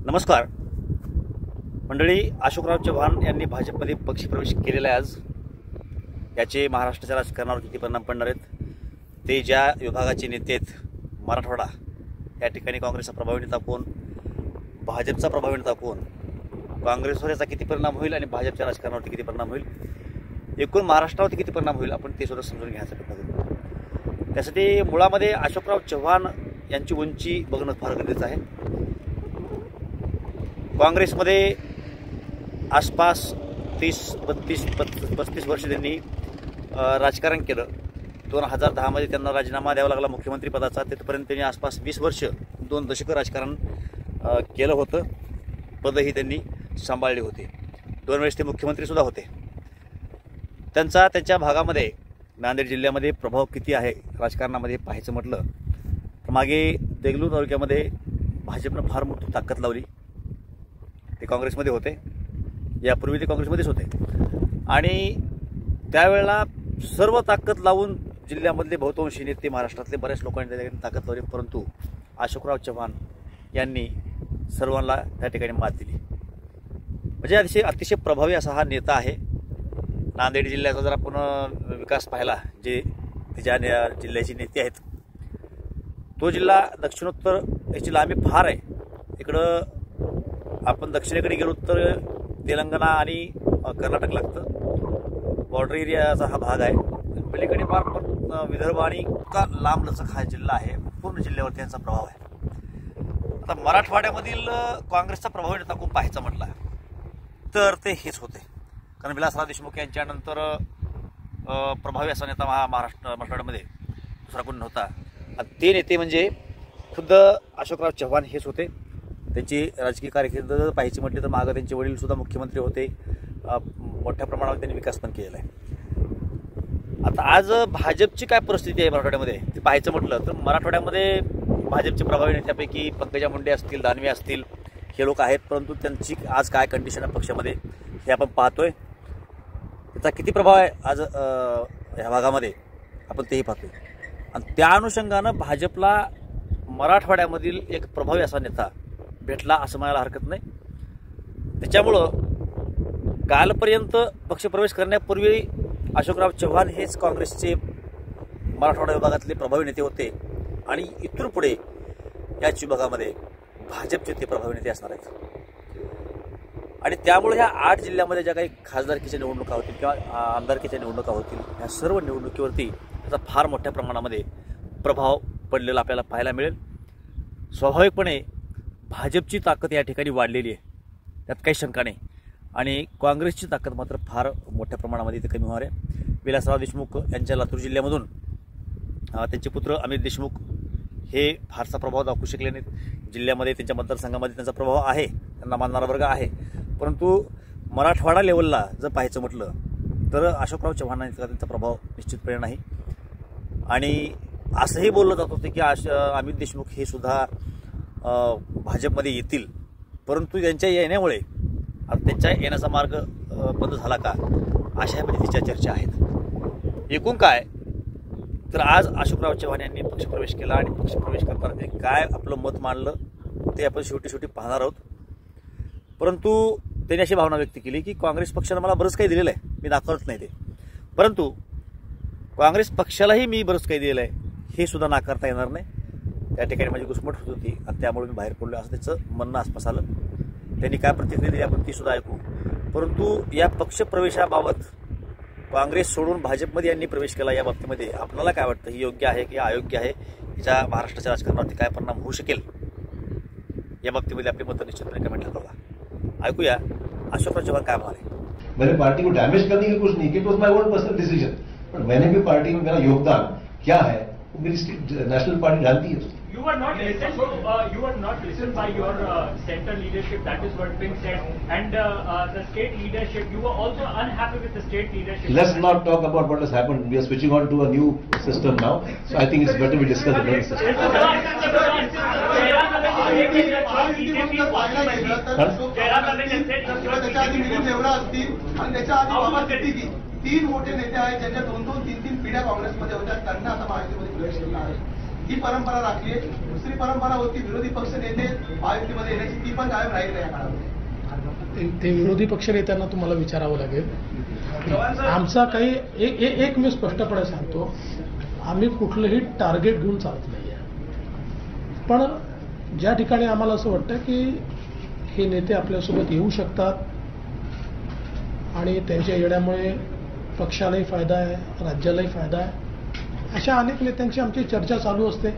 नमस्कार मंडळी, अशोकराव चव्हाण यांनी भाजपमध्ये पक्षप्रवेश केलेला आहे आज. याचे महाराष्ट्राच्या राजकारणावर किती परिणाम पडणार आहेत, ते ज्या विभागाचे नेते आहेत मराठवाडा या ठिकाणी काँग्रेसचा प्रभावी नेता कोण, भाजपचा प्रभावी नेता कोण, काँग्रेसवर याचा किती परिणाम होईल आणि भाजपच्या राजकारणावरती किती परिणाम होईल, एकूण महाराष्ट्रावरती किती परिणाम होईल, आपण ते सुद्धा समजून घ्यायचा प्रयत्न करू. त्यासाठी मुळामध्ये अशोकराव चव्हाण यांची उंची बघणं फार गरजेचं आहे. काँग्रेसमध्ये आसपास 30-35 वर्ष त्यांनी राजकारण केलं. 2010 मध्ये त्यांना राजीनामा द्यावा लागला मुख्यमंत्रीपदाचा. तिथपर्यंत त्यांनी आसपास 20 वर्ष 2 दशकं राजकारण केलं होतं. पदही त्यांनी सांभाळली होती. 2 वेळेस ते मुख्यमंत्रीसुद्धा होते. त्यांच्या भागामध्ये नांदेड जिल्ह्यामध्ये प्रभाव किती आहे राजकारणामध्ये पाहायचं म्हटलं तर मागे देगलूर तालुक्यामध्ये भाजपनं फार मोठी ताकद लावली. ते काँग्रेसमध्ये होते, यापूर्वी ते काँग्रेसमध्येच होते आणि त्यावेळेला सर्व ताकद लावून जिल्ह्यामधले बहुतांशी नेते महाराष्ट्रातले बऱ्याच लोकांनी त्या ठिकाणी ताकद लावली. परंतु अशोकराव चव्हाण यांनी सर्वांना त्या ठिकाणी मात दिली. म्हणजे अतिशय प्रभावी असा हा नेता आहे. नांदेड जिल्ह्याचा जर आपण विकास पाहिला, जे ज्या जिल्ह्याचे नेते आहेत, तो जिल्हा दक्षिणोत्तर याची लांबी फार आहे. इकडं आपण दक्षिणेकडे गेलो तर तेलंगणा आणि कर्नाटक लागतं. बॉर्डर एरियाचा हा भाग आहे. पलीकडे फार विदर्भ आणि इतका लांब लचक हा जिल्हा आहे. पूर्ण जिल्ह्यावरती यांचा प्रभाव आहे. आता मराठवाड्यामधील काँग्रेसचा प्रभावी नेता कोण पाहायचा म्हटला तर ते हेच होते. कारण विलासराव देशमुख यांच्यानंतर प्रभावी असा नेता मराठवाड्यामध्ये दुसरा कोण नव्हता. ते नेते म्हणजे खुद्द अशोकराव चव्हाण हेच होते. त्यांची राजकीय कारकीर्द जर पाहायची म्हटली तर मागं त्यांचे वडील सुद्धा मुख्यमंत्री होते. मोठ्या प्रमाणावर त्यांनी विकास पण केलेला आहे. आता आज भाजपची काय परिस्थिती आहे मराठवाड्यामध्ये ते पाहायचं म्हटलं तर मराठवाड्यामध्ये भाजपचे प्रभावी नेत्यापैकी पंकजा मुंडे असतील, दानवे असतील, हे लोक आहेत. परंतु त्यांची आज काय कंडिशन आहे पक्षामध्ये हे आपण पाहतोय. त्याचा किती प्रभाव आहे आज ह्या भागामध्ये आपण तेही पाहतोय. आणि त्या अनुषंगानं भाजपला मराठवाड्यामधील एक प्रभावी असा नेता भेटला असं म्हणायला हरकत नाही. त्याच्यामुळं कालपर्यंत पक्षप्रवेश करण्यापूर्वी अशोकराव चव्हाण हेच काँग्रेसचे मराठवाडा विभागातले प्रभावी नेते होते आणि इथून पुढे याच विभागामध्ये भाजपचे ते प्रभावी नेते असणार आहेत. आणि त्यामुळे ह्या 8 जिल्ह्यामध्ये ज्या काही खासदारकीच्या निवडणुका होतील किंवा आमदारकीच्या निवडणुका होतील, ह्या सर्व निवडणुकीवरती त्याचा फार मोठ्या प्रमाणामध्ये प्रभाव पडलेला आपल्याला पाहायला मिळेल. स्वाभाविकपणे भाजपची ताकद या ठिकाणी वाढलेली आहे, त्यात काही शंका नाही. आणि काँग्रेसची ताकद मात्र फार मोठ्या प्रमाणामध्ये इथे कमी होणार आहे. विलासराव देशमुख यांच्या लातूर जिल्ह्यामधून त्यांचे पुत्र अमित देशमुख हे फारसा प्रभाव दाखवू शकले नाहीत. जिल्ह्यामध्ये त्यांच्या मतदारसंघामध्ये त्यांचा प्रभाव आहे, त्यांना मानणारा वर्ग आहे. परंतु मराठवाडा लेवलला जर पाहायचं म्हटलं तर अशोकराव चव्हाणांचा त्यांचा प्रभाव निश्चितपणे नाही. आणि असंही बोललं जात होतं की अमित देशमुख हे सुद्धा भाजपमध्ये येतील. परंतु त्यांच्या येण्यामुळे त्यांच्या येण्याचा मार्ग बंद झाला का, अशा पद्धतीच्या चर्चा आहेत. एकूण काय तर आज अशोकराव चव्हाण यांनी पक्षप्रवेश केला आणि पक्षप्रवेश करताना ते काय आपलं मत मांडलं ते आपण शेवटी पाहणार आहोत. परंतु त्यांनी अशी भावना व्यक्त केली की काँग्रेस पक्षानं मला बरंच काही दिलेलं आहे, मी नाकारत नाही ते. परंतु काँग्रेस पक्षालाही मी बरंच काही दिलेलं आहे हे सुद्धा नाकारता येणार नाही. त्या ठिकाणी माझी घुसमट होत होती आणि त्यामुळे मी बाहेर पडलो असं त्याचं म्हणणं आसपास आलं. त्यांनी काय प्रतिक्रिया दिली आपण ती सुद्धा ऐकू. परंतु या पक्षप्रवेशाबाबत काँग्रेस सोडून भाजपमध्ये यांनी प्रवेश केला, या बाबतीमध्ये आपल्याला काय वाटतं, ही योग्य आहे की अयोग्य आहे, याच्या महाराष्ट्राच्या राजकारणावरती काय परिणाम होऊ शकेल, या बाबतीमध्ये आपली मतं निश्चितपणे कमेंटला कळवा. ऐकूया अशोकराव चव्हाण काय म्हणाले. मैंने पार्टी को डैमेज करने की कुछ नहीं किया, इट वाज माय ओन पर्सनल डिसीजन. बट मैंने भी पार्टी में मेरा योगदान क्या है मेरी नेशनल पार्टी जानती है. You were not listened by your central leadership. That is what being said. And the state leadership, you were also unhappy with the state leadership. Let's not talk about what has happened. We are switching on to a new system now. So I think it's better we discuss the current system. तीन मोठे नेते आहेत ज्यांच्या 2-2, 3-3 पिढ्या काँग्रेसमध्ये होत्या, त्यांना आता महायुतीमध्ये प्रवेश केला आहे. ही परंपरा राखली आहे. दुसरी परंपरा होती विरोधी पक्ष नेते महायुतीमध्ये येण्याची, ती पण कायम राहील या काळामध्ये. ते विरोधी पक्षनेत्यांना तुम्हाला विचारावं लागेल. आमचा काही एक मी स्पष्टपणे सांगतो, आम्ही कुठलंही टार्गेट घेऊन चालत नाहीये. पण ज्या ठिकाणी आम्हाला असं वाटतं की हे नेते आपल्यासोबत येऊ शकतात आणि त्यांच्या येण्यामुळे पक्षालाही फायदा आहे, राज्यालाही फायदा आहे, अशा अनेक नेत्यांची आमची चर्चा चालू असते.